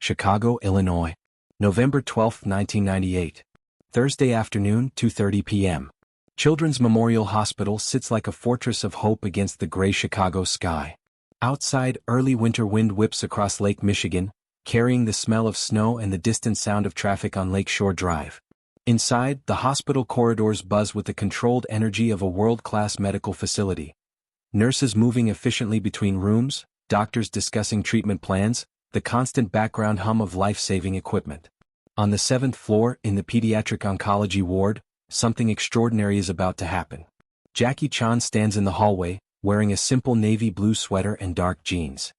Chicago, Illinois. November 12, 1998. Thursday afternoon, 2:30 p.m. Children's Memorial Hospital sits like a fortress of hope against the gray Chicago sky. Outside, early winter wind whips across Lake Michigan, carrying the smell of snow and the distant sound of traffic on Lake Shore Drive. Inside, the hospital corridors buzz with the controlled energy of a world-class medical facility. Nurses moving efficiently between rooms, doctors discussing treatment plans, the constant background hum of life-saving equipment. On the 7th floor, in the pediatric oncology ward, something extraordinary is about to happen. Jackie Chan stands in the hallway, wearing a simple navy blue sweater and dark jeans.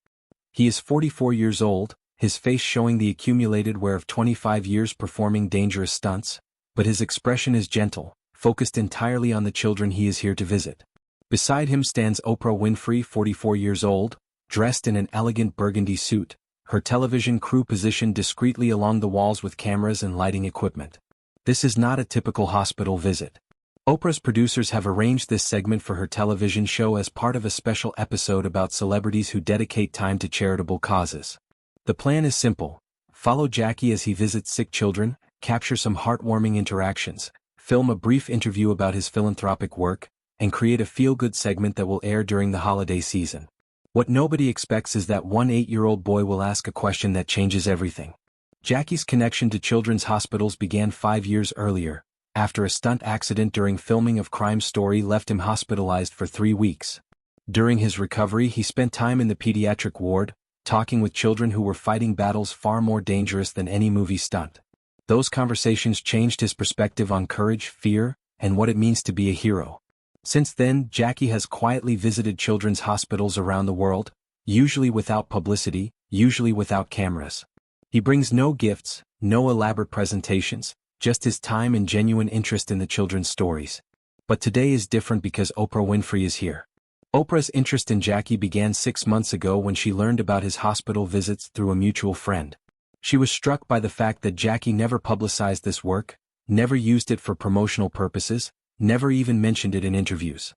He is 44 years old, his face showing the accumulated wear of 25 years performing dangerous stunts, but his expression is gentle, focused entirely on the children he is here to visit. Beside him stands Oprah Winfrey, 44 years old, dressed in an elegant burgundy suit, her television crew positioned discreetly along the walls with cameras and lighting equipment. This is not a typical hospital visit. Oprah's producers have arranged this segment for her television show as part of a special episode about celebrities who dedicate time to charitable causes. The plan is simple: follow Jackie as he visits sick children, capture some heartwarming interactions, film a brief interview about his philanthropic work, and create a feel-good segment that will air during the holiday season. What nobody expects is that one 8-year-old boy will ask a question that changes everything. Jackie's connection to children's hospitals began 5 years earlier, after a stunt accident during filming of Crime Story left him hospitalized for 3 weeks. During his recovery, he spent time in the pediatric ward, talking with children who were fighting battles far more dangerous than any movie stunt. Those conversations changed his perspective on courage, fear, and what it means to be a hero. Since then, Jackie has quietly visited children's hospitals around the world, usually without publicity, usually without cameras. He brings no gifts, no elaborate presentations, just his time and genuine interest in the children's stories. But today is different because Oprah Winfrey is here. Oprah's interest in Jackie began 6 months ago when she learned about his hospital visits through a mutual friend. She was struck by the fact that Jackie never publicized this work, never used it for promotional purposes, never even mentioned it in interviews.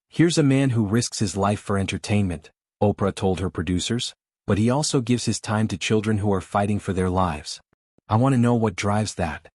"Here's a man who risks his life for entertainment," Oprah told her producers, "but he also gives his time to children who are fighting for their lives. I want to know what drives that."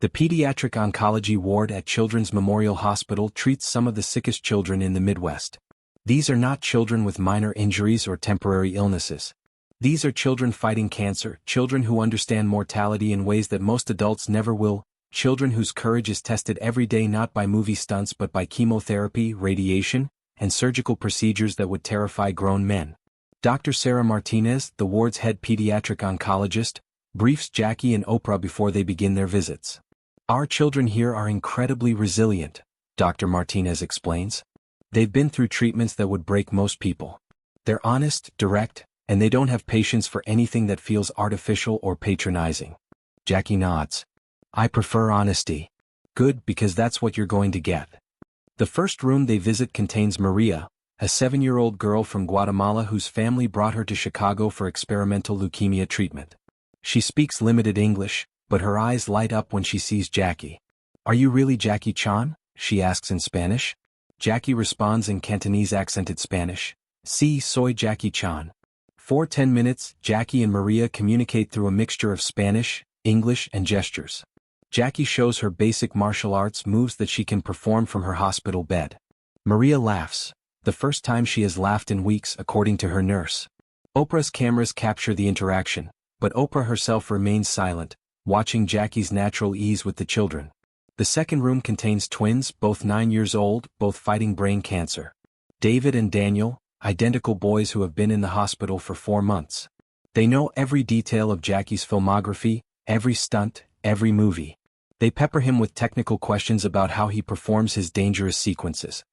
The pediatric oncology ward at Children's Memorial Hospital treats some of the sickest children in the Midwest. These are not children with minor injuries or temporary illnesses. These are children fighting cancer, children who understand mortality in ways that most adults never will, children whose courage is tested every day not by movie stunts but by chemotherapy, radiation, and surgical procedures that would terrify grown men. Dr. Sarah Martinez, the ward's head pediatric oncologist, briefs Jackie and Oprah before they begin their visits. "Our children here are incredibly resilient," Dr. Martinez explains. "They've been through treatments that would break most people. They're honest, direct, and they don't have patience for anything that feels artificial or patronizing." Jackie nods. "I prefer honesty." "Good, because that's what you're going to get." The first room they visit contains Maria, a 7-year-old girl from Guatemala whose family brought her to Chicago for experimental leukemia treatment. She speaks limited English, but her eyes light up when she sees Jackie. "Are you really Jackie Chan?" she asks in Spanish. Jackie responds in Cantonese accented Spanish. "Sí, soy Jackie Chan." For 10 minutes, Jackie and Maria communicate through a mixture of Spanish, English, and gestures. Jackie shows her basic martial arts moves that she can perform from her hospital bed. Maria laughs, the first time she has laughed in weeks according to her nurse. Oprah's cameras capture the interaction, but Oprah herself remains silent, watching Jackie's natural ease with the children. The second room contains twins, both 9 years old, both fighting brain cancer. David and Daniel, identical boys who have been in the hospital for 4 months. They know every detail of Jackie's filmography, every stunt, every movie. They pepper him with technical questions about how he performs his dangerous sequences.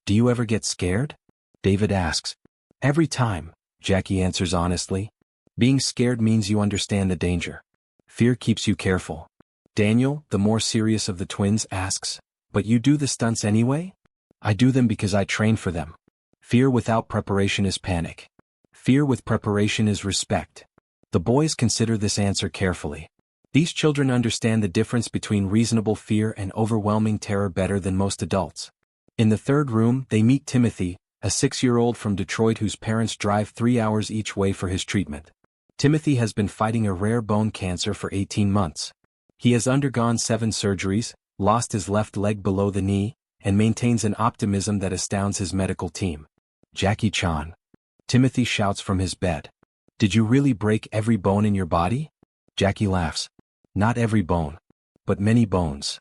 "Do you ever get scared?" David asks. "Every time," Jackie answers honestly. "Being scared means you understand the danger. Fear keeps you careful." Daniel, the more serious of the twins, asks, "But you do the stunts anyway?" "I do them because I train for them. Fear without preparation is panic. Fear with preparation is respect." The boys consider this answer carefully. These children understand the difference between reasonable fear and overwhelming terror better than most adults. In the third room, they meet Timothy, a 6-year-old from Detroit whose parents drive 3 hours each way for his treatment. Timothy has been fighting a rare bone cancer for 18 months. He has undergone 7 surgeries, lost his left leg below the knee, and maintains an optimism that astounds his medical team. Jackie Chan. Timothy shouts from his bed. Did you really break every bone in your body? Jackie laughs. Not every bone. But many bones.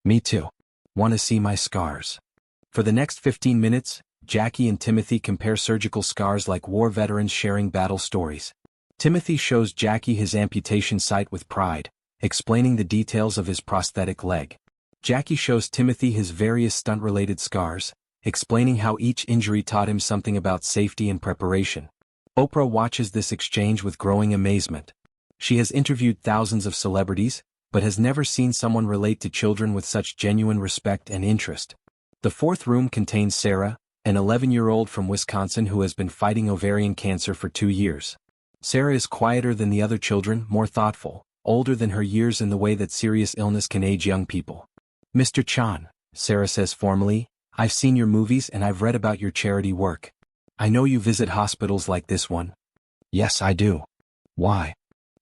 Me too. Want to see my scars? For the next 15 minutes, Jackie and Timothy compare surgical scars like war veterans sharing battle stories. Timothy shows Jackie his amputation site with pride, explaining the details of his prosthetic leg. Jackie shows Timothy his various stunt-related scars, explaining how each injury taught him something about safety and preparation. Oprah watches this exchange with growing amazement. She has interviewed thousands of celebrities, but has never seen someone relate to children with such genuine respect and interest. The fourth room contains Sarah, an 11-year-old from Wisconsin who has been fighting ovarian cancer for 2 years. Sarah is quieter than the other children, more thoughtful, older than her years in the way that serious illness can age young people. Mr. Chan, Sarah says formally, I've seen your movies and I've read about your charity work. I know you visit hospitals like this one. Yes, I do. Why?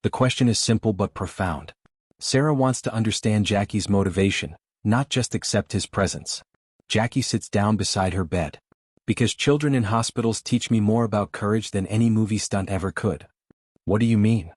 The question is simple but profound. Sarah wants to understand Jackie's motivation, not just accept his presence. Jackie sits down beside her bed. Because children in hospitals teach me more about courage than any movie stunt ever could. What do you mean?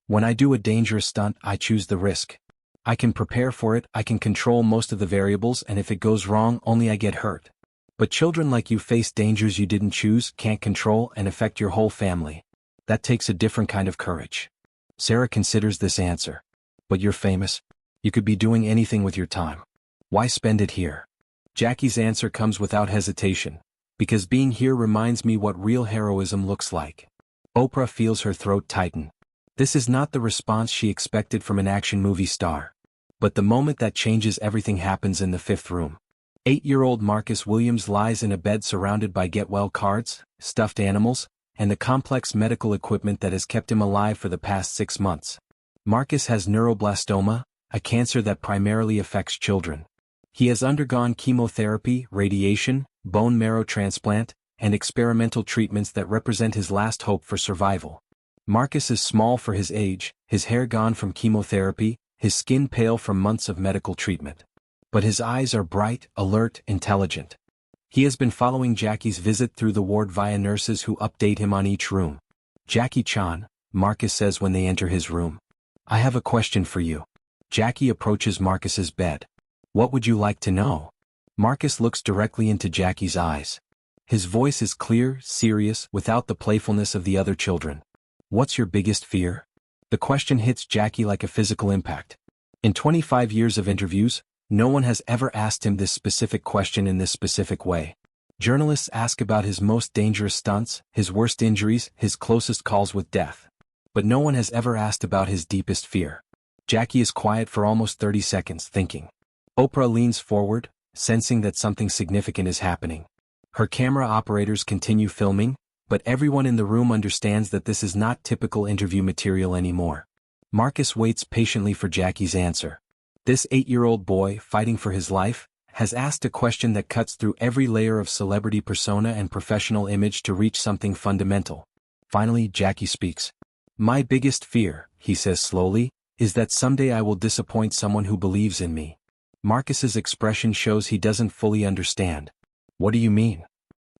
When I do a dangerous stunt, I choose the risk. I can prepare for it, I can control most of the variables, and if it goes wrong, only I get hurt. But children like you face dangers you didn't choose, can't control, and affect your whole family. That takes a different kind of courage. Sarah considers this answer. But you're famous. You could be doing anything with your time. Why spend it here? Jackie's answer comes without hesitation. Because being here reminds me what real heroism looks like. Oprah feels her throat tighten. This is not the response she expected from an action movie star. But the moment that changes everything happens in the fifth room. 8-year-old Marcus Williams lies in a bed surrounded by get-well cards, stuffed animals, and the complex medical equipment that has kept him alive for the past 6 months. Marcus has neuroblastoma, a cancer that primarily affects children. He has undergone chemotherapy, radiation, bone marrow transplant, and experimental treatments that represent his last hope for survival. Marcus is small for his age, his hair gone from chemotherapy, his skin pale from months of medical treatment. But his eyes are bright, alert, intelligent. He has been following Jackie's visit through the ward via nurses who update him on each room. Jackie Chan, Marcus says when they enter his room. I have a question for you. Jackie approaches Marcus's bed. What would you like to know? Marcus looks directly into Jackie's eyes. His voice is clear, serious, without the playfulness of the other children. What's your biggest fear? The question hits Jackie like a physical impact. In 25 years of interviews, no one has ever asked him this specific question in this specific way. Journalists ask about his most dangerous stunts, his worst injuries, his closest calls with death. But no one has ever asked about his deepest fear. Jackie is quiet for almost 30 seconds, thinking. Oprah leans forward, sensing that something significant is happening. Her camera operators continue filming, but everyone in the room understands that this is not typical interview material anymore. Marcus waits patiently for Jackie's answer. This 8-year-old boy, fighting for his life, has asked a question that cuts through every layer of celebrity persona and professional image to reach something fundamental. Finally, Jackie speaks. My biggest fear, he says slowly, is that someday I will disappoint someone who believes in me. Marcus's expression shows he doesn't fully understand. What do you mean?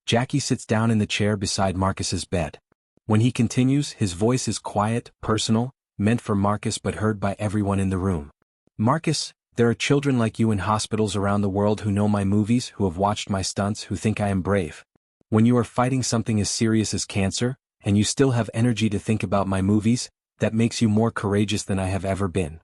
Jackie sits down in the chair beside Marcus's bed. When he continues, his voice is quiet, personal, meant for Marcus but heard by everyone in the room. Marcus, there are children like you in hospitals around the world who know my movies, who have watched my stunts, who think I am brave. When you are fighting something as serious as cancer, and you still have energy to think about my movies, that makes you more courageous than I have ever been.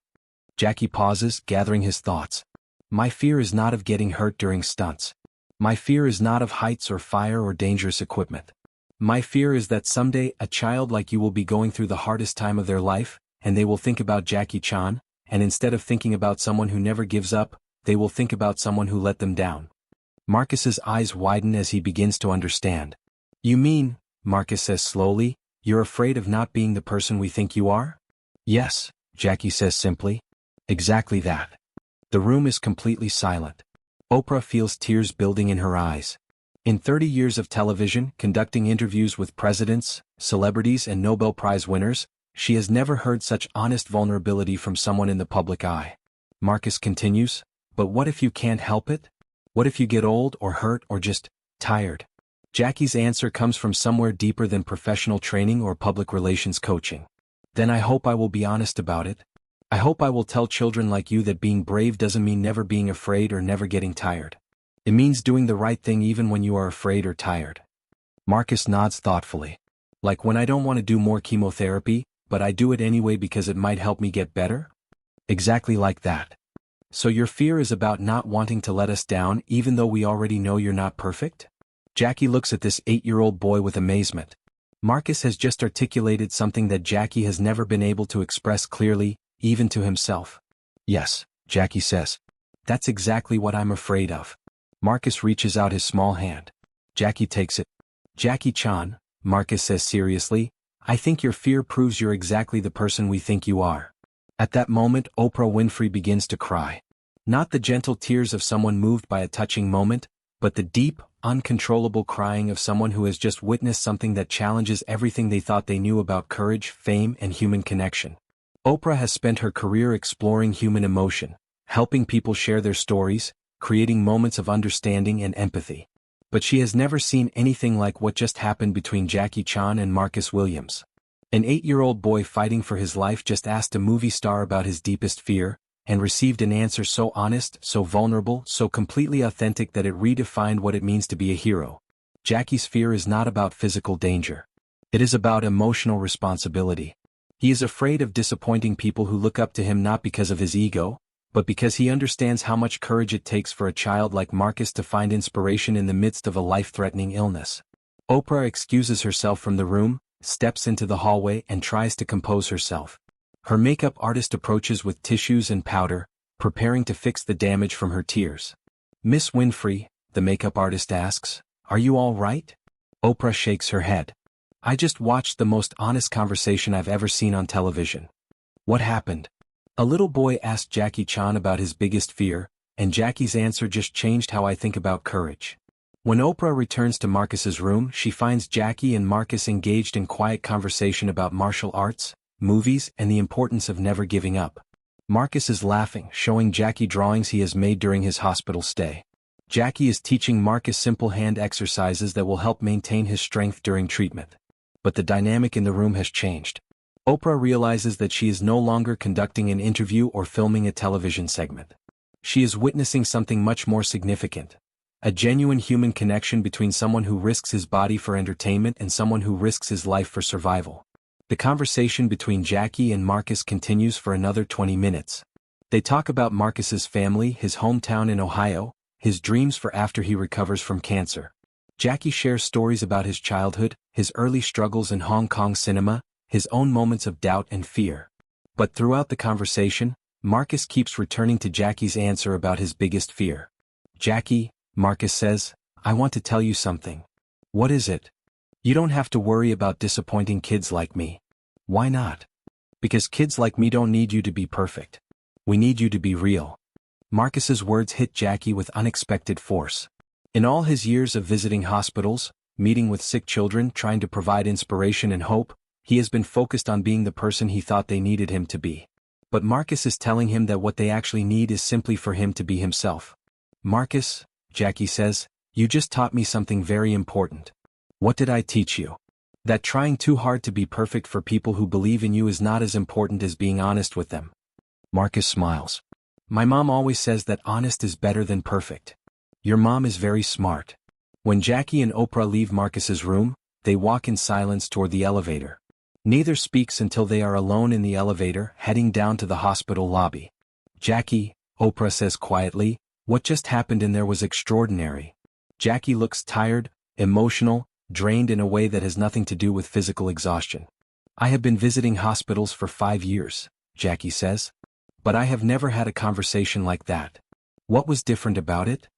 Jackie pauses, gathering his thoughts. My fear is not of getting hurt during stunts. My fear is not of heights or fire or dangerous equipment. My fear is that someday a child like you will be going through the hardest time of their life, and they will think about Jackie Chan, and instead of thinking about someone who never gives up, they will think about someone who let them down. Marcus's eyes widen as he begins to understand. You mean, Marcus says slowly, you're afraid of not being the person we think you are? Yes, Jackie says simply. Exactly that. The room is completely silent. Oprah feels tears building in her eyes. In 30 years of television, conducting interviews with presidents, celebrities and Nobel Prize winners, She has never heard such honest vulnerability from someone in the public eye. Marcus continues, "But what if you can't help it? What if you get old or hurt or just tired?" Jackie's answer comes from somewhere deeper than professional training or public relations coaching. "Then I hope I will be honest about it. I hope I will tell children like you that being brave doesn't mean never being afraid or never getting tired. It means doing the right thing even when you are afraid or tired." Marcus nods thoughtfully. "Like when I don't want to do more chemotherapy, but I do it anyway because it might help me get better?" "Exactly like that. So your fear is about not wanting to let us down even though we already know you're not perfect?" Jackie looks at this 8-year-old boy with amazement. Marcus has just articulated something that Jackie has never been able to express clearly, even to himself. "Yes," Jackie says. "That's exactly what I'm afraid of." Marcus reaches out his small hand. Jackie takes it. "Jackie-chan," Marcus says seriously, "I think your fear proves you're exactly the person we think you are." At that moment, Oprah Winfrey begins to cry. Not the gentle tears of someone moved by a touching moment, but the deep, uncontrollable crying of someone who has just witnessed something that challenges everything they thought they knew about courage, fame, and human connection. Oprah has spent her career exploring human emotion, helping people share their stories, creating moments of understanding and empathy. But she has never seen anything like what just happened between Jackie-chan and Marcus Williams. An 8-year-old boy fighting for his life just asked a movie star about his deepest fear, and received an answer so honest, so vulnerable, so completely authentic that it redefined what it means to be a hero. Jackie's fear is not about physical danger. It is about emotional responsibility. He is afraid of disappointing people who look up to him not because of his ego, but because he understands how much courage it takes for a child like Marcus to find inspiration in the midst of a life-threatening illness. Oprah excuses herself from the room, steps into the hallway and tries to compose herself. Her makeup artist approaches with tissues and powder, preparing to fix the damage from her tears. "Miss Winfrey," the makeup artist asks, "are you all right?" Oprah shakes her head. "I just watched the most honest conversation I've ever seen on television." "What happened?" A little boy asked Jackie-chan about his biggest fear, and Jackie's answer just changed how I think about courage. When Oprah returns to Marcus's room, she finds Jackie and Marcus engaged in quiet conversation about martial arts, movies, and the importance of never giving up. Marcus is laughing, showing Jackie drawings he has made during his hospital stay. Jackie is teaching Marcus simple hand exercises that will help maintain his strength during treatment. But the dynamic in the room has changed. Oprah realizes that she is no longer conducting an interview or filming a television segment. She is witnessing something much more significant. A genuine human connection between someone who risks his body for entertainment and someone who risks his life for survival. The conversation between Jackie and Marcus continues for another 20 minutes. They talk about Marcus's family, his hometown in Ohio, his dreams for after he recovers from cancer. Jackie shares stories about his childhood, his early struggles in Hong Kong cinema, his own moments of doubt and fear. But throughout the conversation, Marcus keeps returning to Jackie's answer about his biggest fear. "Jackie," Marcus says, "I want to tell you something." "What is it?" "You don't have to worry about disappointing kids like me." "Why not?" "Because kids like me don't need you to be perfect. We need you to be real." Marcus's words hit Jackie with unexpected force. In all his years of visiting hospitals, meeting with sick children, trying to provide inspiration and hope, he has been focused on being the person he thought they needed him to be. But Marcus is telling him that what they actually need is simply for him to be himself. "Marcus," Jackie says, "you just taught me something very important." "What did I teach you?" "That trying too hard to be perfect for people who believe in you is not as important as being honest with them." Marcus smiles. "My mom always says that honest is better than perfect." "Your mom is very smart." When Jackie and Oprah leave Marcus's room, they walk in silence toward the elevator. Neither speaks until they are alone in the elevator, heading down to the hospital lobby. "Jackie," Oprah says quietly, "what just happened in there was extraordinary." Jackie looks tired, emotional, drained in a way that has nothing to do with physical exhaustion. "I have been visiting hospitals for 5 years, Jackie says. "But I have never had a conversation like that." "What was different about it?"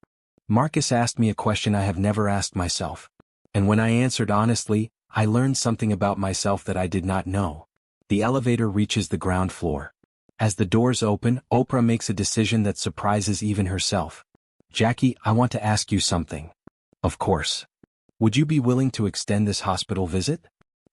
"Marcus asked me a question I have never asked myself. And when I answered honestly, I learned something about myself that I did not know." The elevator reaches the ground floor. As the doors open, Oprah makes a decision that surprises even herself. "Jackie, I want to ask you something." "Of course." "Would you be willing to extend this hospital visit?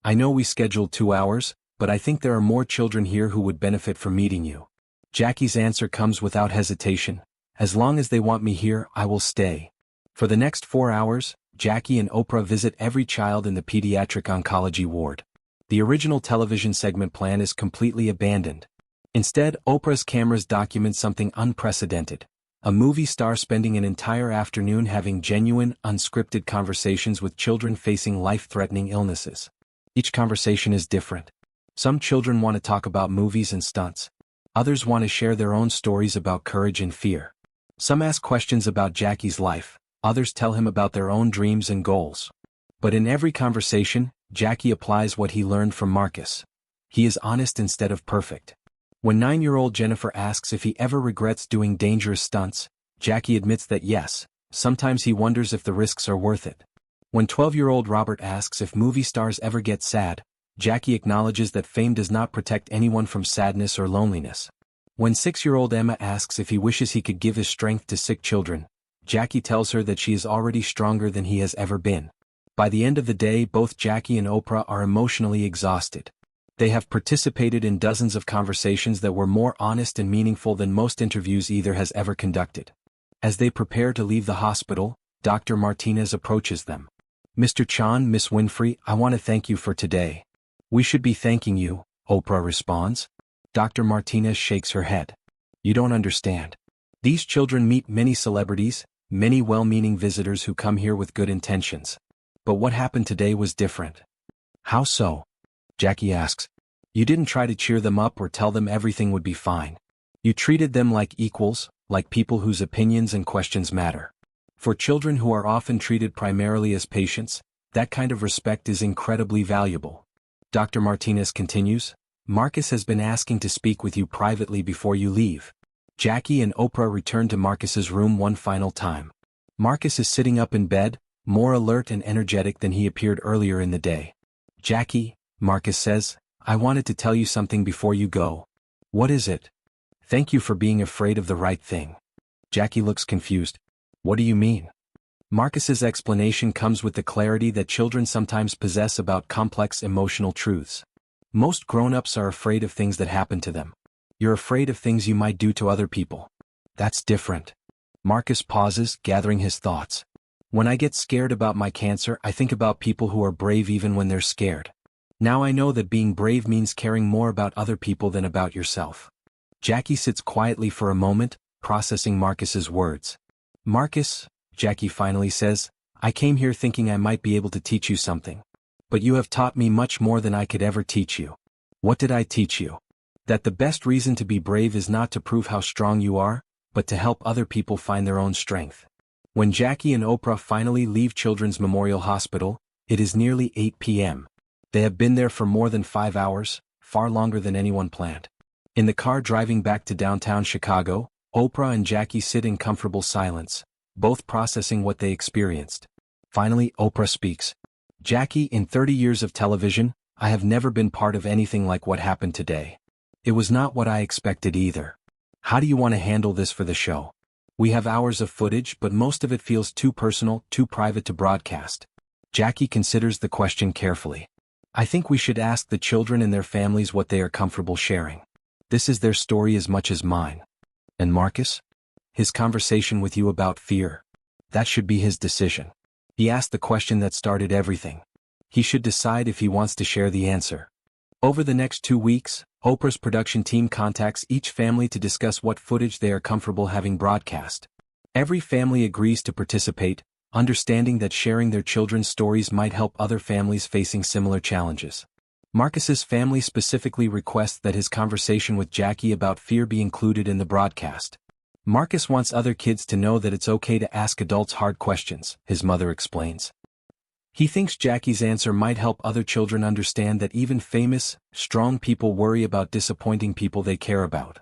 I know we scheduled 2 hours, but I think there are more children here who would benefit from meeting you. Jackie's answer comes without hesitation. As long as they want me here, I will stay. For the next 4 hours, Jackie and Oprah visit every child in the pediatric oncology ward. The original television segment plan is completely abandoned. Instead, Oprah's cameras document something unprecedented. A movie star spending an entire afternoon having genuine, unscripted conversations with children facing life-threatening illnesses. Each conversation is different. Some children want to talk about movies and stunts. Others want to share their own stories about courage and fear. Some ask questions about Jackie's life. Others tell him about their own dreams and goals. But in every conversation, Jackie applies what he learned from Marcus. He is honest instead of perfect. When 9-year-old Jennifer asks if he ever regrets doing dangerous stunts, Jackie admits that yes, sometimes he wonders if the risks are worth it. When 12-year-old Robert asks if movie stars ever get sad, Jackie acknowledges that fame does not protect anyone from sadness or loneliness. When 6-year-old Emma asks if he wishes he could give his strength to sick children, Jackie tells her that she is already stronger than he has ever been. By the end of the day, both Jackie and Oprah are emotionally exhausted. They have participated in dozens of conversations that were more honest and meaningful than most interviews either has ever conducted. As they prepare to leave the hospital, Dr. Martinez approaches them. "Mr. Chan, Miss Winfrey, I want to thank you for today." "We should be thanking you," Oprah responds. Dr. Martinez shakes her head. "You don't understand. These children meet many celebrities, many well-meaning visitors who come here with good intentions. But what happened today was different." "How so?" Jackie asks. "You didn't try to cheer them up or tell them everything would be fine. You treated them like equals, like people whose opinions and questions matter. For children who are often treated primarily as patients, that kind of respect is incredibly valuable." Dr. Martinez continues, "Marcus has been asking to speak with you privately before you leave." Jackie and Oprah return to Marcus's room one final time. Marcus is sitting up in bed, more alert and energetic than he appeared earlier in the day. "Jackie," Marcus says, "I wanted to tell you something before you go." "What is it?" "Thank you for being afraid of the right thing." Jackie looks confused. "What do you mean?" Marcus's explanation comes with the clarity that children sometimes possess about complex emotional truths. Most grown-ups are afraid of things that happen to them. You're afraid of things you might do to other people. That's different. Marcus pauses, gathering his thoughts. "When I get scared about my cancer, I think about people who are brave even when they're scared. Now I know that being brave means caring more about other people than about yourself." Jackie sits quietly for a moment, processing Marcus's words. "Marcus," Jackie finally says, "I came here thinking I might be able to teach you something. But you have taught me much more than I could ever teach you." "What did I teach you?" "That the best reason to be brave is not to prove how strong you are, but to help other people find their own strength." When Jackie and Oprah finally leave Children's Memorial Hospital, it is nearly 8 p.m. They have been there for more than 5 hours, far longer than anyone planned. In the car driving back to downtown Chicago, Oprah and Jackie sit in comfortable silence, both processing what they experienced. Finally, Oprah speaks. "Jackie, in 30 years of television, I have never been part of anything like what happened today. It was not what I expected either. How do you want to handle this for the show? We have hours of footage, but most of it feels too personal, too private to broadcast." Jackie considers the question carefully. "I think we should ask the children and their families what they are comfortable sharing. This is their story as much as mine." "And Marcus? His conversation with you about fear. That should be his decision. He asked the question that started everything. He should decide if he wants to share the answer." Over the next 2 weeks, Oprah's production team contacts each family to discuss what footage they are comfortable having broadcast. Every family agrees to participate, understanding that sharing their children's stories might help other families facing similar challenges. Marcus's family specifically requests that his conversation with Jackie about fear be included in the broadcast. Marcus wants other kids to know that it's okay to ask adults hard questions, his mother explains. He thinks Jackie's answer might help other children understand that even famous, strong people worry about disappointing people they care about.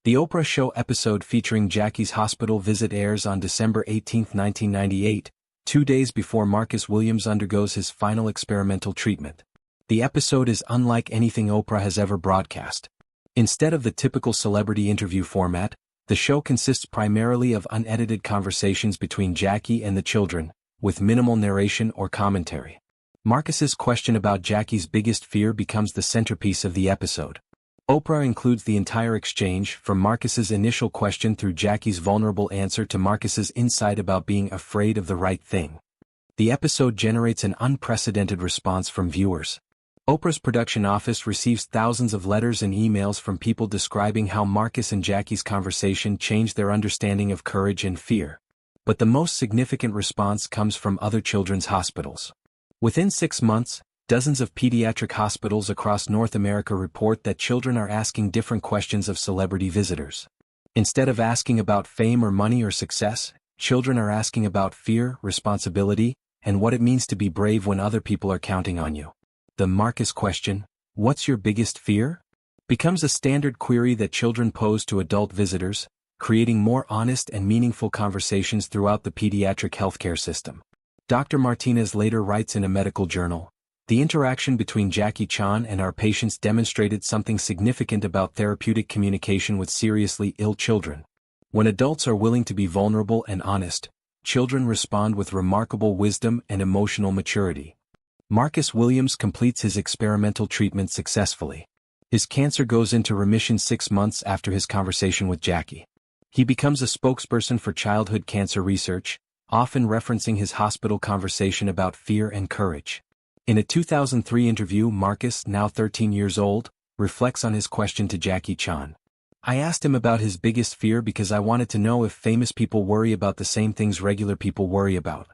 The Oprah Show episode featuring Jackie's hospital visit airs on December 18, 1998, 2 days before Marcus Williams undergoes his final experimental treatment. The episode is unlike anything Oprah has ever broadcast. Instead of the typical celebrity interview format, the show consists primarily of unedited conversations between Jackie and the children, with minimal narration or commentary. Marcus's question about Jackie's biggest fear becomes the centerpiece of the episode. Oprah includes the entire exchange, from Marcus's initial question through Jackie's vulnerable answer to Marcus's insight about being afraid of the right thing. The episode generates an unprecedented response from viewers. Oprah's production office receives thousands of letters and emails from people describing how Marcus and Jackie's conversation changed their understanding of courage and fear. But the most significant response comes from other children's hospitals. Within 6 months, dozens of pediatric hospitals across North America report that children are asking different questions of celebrity visitors. Instead of asking about fame or money or success, children are asking about fear, responsibility, and what it means to be brave when other people are counting on you. The Marcus question, "What's your biggest fear?" becomes a standard query that children pose to adult visitors, creating more honest and meaningful conversations throughout the pediatric healthcare system. Dr. Martinez later writes in a medical journal, "The interaction between Jackie Chan and our patients demonstrated something significant about therapeutic communication with seriously ill children. When adults are willing to be vulnerable and honest, children respond with remarkable wisdom and emotional maturity." Marcus Williams completes his experimental treatment successfully. His cancer goes into remission 6 months after his conversation with Jackie. He becomes a spokesperson for childhood cancer research, often referencing his hospital conversation about fear and courage. In a 2003 interview, Marcus, now 13 years old, reflects on his question to Jackie Chan. "I asked him about his biggest fear because I wanted to know if famous people worry about the same things regular people worry about.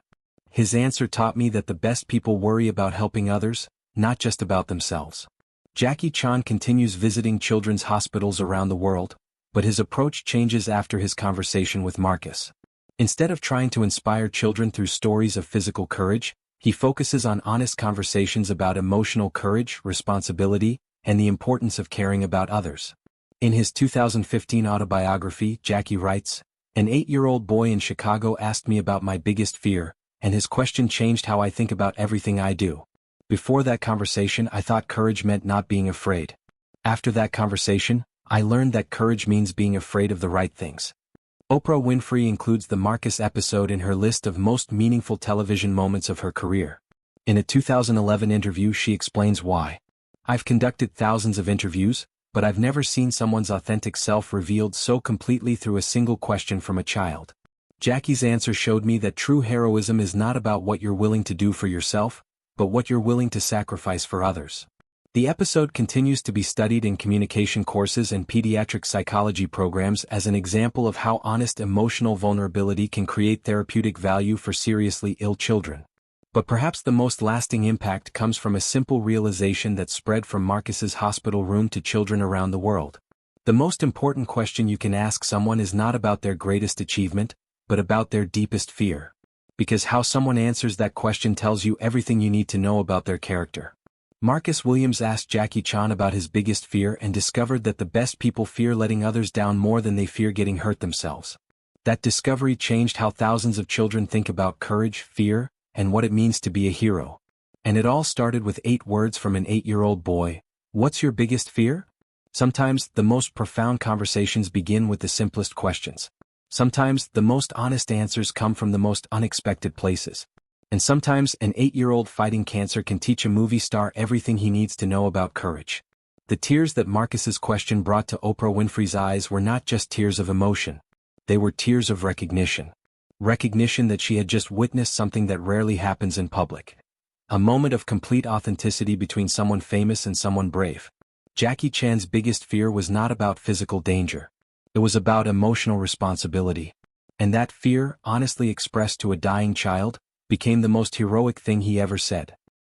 His answer taught me that the best people worry about helping others, not just about themselves." Jackie Chan continues visiting children's hospitals around the world, but his approach changes after his conversation with Marcus. Instead of trying to inspire children through stories of physical courage, he focuses on honest conversations about emotional courage, responsibility, and the importance of caring about others. In his 2015 autobiography, Jackie writes, "An 8-year-old boy in Chicago asked me about my biggest fear, and his question changed how I think about everything I do. Before that conversation, I thought courage meant not being afraid. After that conversation, I learned that courage means being afraid of the right things." Oprah Winfrey includes the Marcus episode in her list of most meaningful television moments of her career. In a 2011 interview, she explains why. "I've conducted thousands of interviews, but I've never seen someone's authentic self revealed so completely through a single question from a child. Jackie's answer showed me that true heroism is not about what you're willing to do for yourself, but what you're willing to sacrifice for others." The episode continues to be studied in communication courses and pediatric psychology programs as an example of how honest emotional vulnerability can create therapeutic value for seriously ill children. But perhaps the most lasting impact comes from a simple realization that spread from Marcus's hospital room to children around the world. The most important question you can ask someone is not about their greatest achievement, but about their deepest fear. Because how someone answers that question tells you everything you need to know about their character. Marcus Williams asked Jackie Chan about his biggest fear and discovered that the best people fear letting others down more than they fear getting hurt themselves. That discovery changed how thousands of children think about courage, fear, and what it means to be a hero. And it all started with 8 words from an 8-year-old boy. "What's your biggest fear?" Sometimes, the most profound conversations begin with the simplest questions. Sometimes, the most honest answers come from the most unexpected places. And sometimes, an 8-year-old fighting cancer can teach a movie star everything he needs to know about courage. The tears that Marcus's question brought to Oprah Winfrey's eyes were not just tears of emotion. They were tears of recognition. Recognition that she had just witnessed something that rarely happens in public. A moment of complete authenticity between someone famous and someone brave. Jackie Chan's biggest fear was not about physical danger. It was about emotional responsibility. And that fear, honestly expressed to a dying child, became the most heroic thing he ever said.